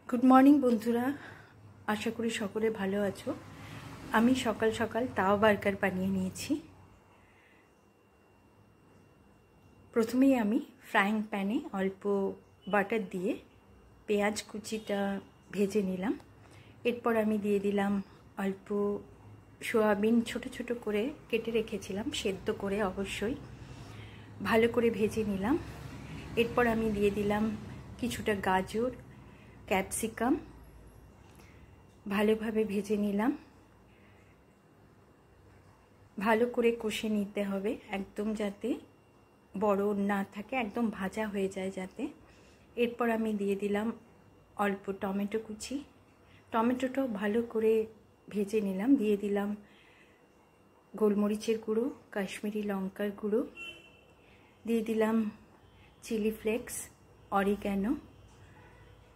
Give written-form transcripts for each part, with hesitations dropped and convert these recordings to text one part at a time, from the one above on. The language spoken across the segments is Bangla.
গুড মর্নিং বন্ধুরা, আশা করি সকলে ভালো আছো। আমি সকাল সকাল তাওয়া বার্গার বানিয়ে নিয়েছি। প্রথমেই আমি ফ্রাইং প্যানে অল্প বাটার দিয়ে পেঁয়াজ কুচিটা ভেজে নিলাম। এরপর আমি দিয়ে দিলাম অল্প সয়াবিন, ছোট ছোট করে কেটে রেখেছিলাম, সেদ্ধ করে অবশ্যই ভালো করে ভেজে নিলাম। এরপর আমি দিয়ে দিলাম কিছুটা গাজর, ক্যাপসিকাম, ভালোভাবে ভেজে নিলাম। ভালো করে কষে নিতে হবে, একদম যাতে বড় না থাকে, একদম ভাজা হয়ে যায় যাতে। এরপর আমি দিয়ে দিলাম অল্প টমেটো কুচি, টমেটোটাও ভালো করে ভেজে নিলাম। দিয়ে দিলাম গোলমরিচের গুঁড়ো, কাশ্মীরি লঙ্কার গুঁড়ো, দিয়ে দিলাম চিলি ফ্লেক্স, অরিগ্যানো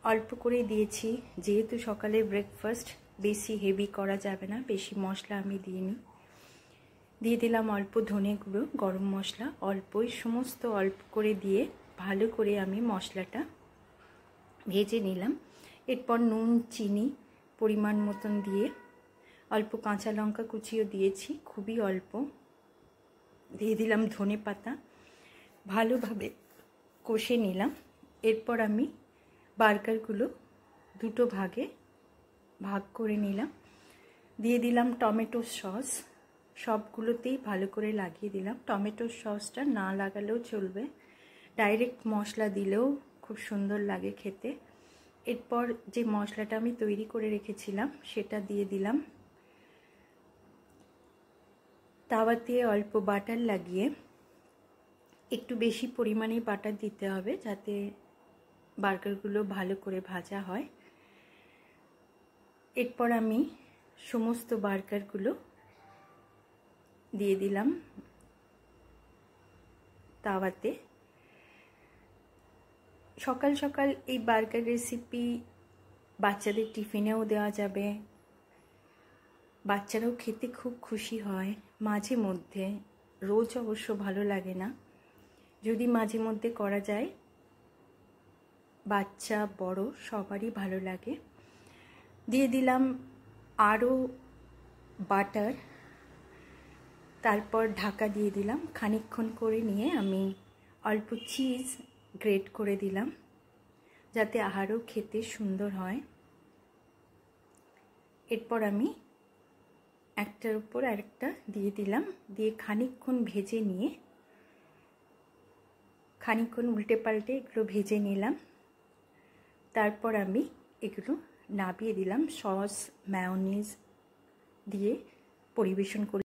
অল্প করে দিয়েছি, যেহেতু সকালের ব্রেকফাস্ট বেশি হেভি করা যাবে না, বেশি মশলা আমি দিইনি। দিয়ে দিলাম অল্প ধনে গুঁড়ো, গরম মশলা অল্পই, সমস্ত অল্প করে দিয়ে ভালো করে আমি মশলাটা ভেজে নিলাম। এরপর নুন চিনি পরিমাণ মতন দিয়ে অল্প কাঁচা লঙ্কা কুচিও দিয়েছি, খুবই অল্প। দিয়ে দিলাম ধনে পাতা, ভালোভাবে কষে নিলাম। এরপর আমি বার্গারগুলো দুটো ভাগে ভাগ করে নিলাম। দিয়ে দিলাম টমেটো সস, সবগুলোতেই ভালো করে লাগিয়ে দিলাম। টমেটো সসটা না লাগালেও চলবে, ডাইরেক্ট মশলা দিলেও খুব সুন্দর লাগে খেতে। এরপর যে মশলাটা আমি তৈরি করে রেখেছিলাম সেটা দিয়ে দিলাম। তাওয়াতে অল্প বাটার লাগিয়ে, একটু বেশি পরিমাণে বাটার দিতে হবে যাতে বার্গারগুলো ভালো করে ভাজা হয়। এরপর আমি সমস্ত বার্গারগুলো দিয়ে দিলাম তাওয়াতে। সকাল সকাল এই বার্গার রেসিপি বাচ্চাদের টিফিনেও দেওয়া যাবে, বাচ্চারাও খেতে খুব খুশি হয় মাঝে মধ্যে, রোজ অবশ্য ভালো লাগে না। যদি মাঝে মধ্যে করা যায়, বাচ্চা বড় সবারই ভালো লাগে। দিয়ে দিলাম আরও বাটার, তারপর ঢাকা দিয়ে দিলাম। খানিকক্ষণ করে নিয়ে আমি অল্প চিজ গ্রেট করে দিলাম যাতে আরও খেতে সুন্দর হয়। এরপর আমি একটার উপর আরেকটা দিয়ে দিলাম, দিয়ে খানিকক্ষণ ভেজে নিয়ে, খানিকক্ষণ উল্টে পাল্টে এগুলো ভেজে নিলাম। তারপর আমি এগুলো নামিয়ে দিলাম, সস মায়োনিজ দিয়ে পরিবেশন করে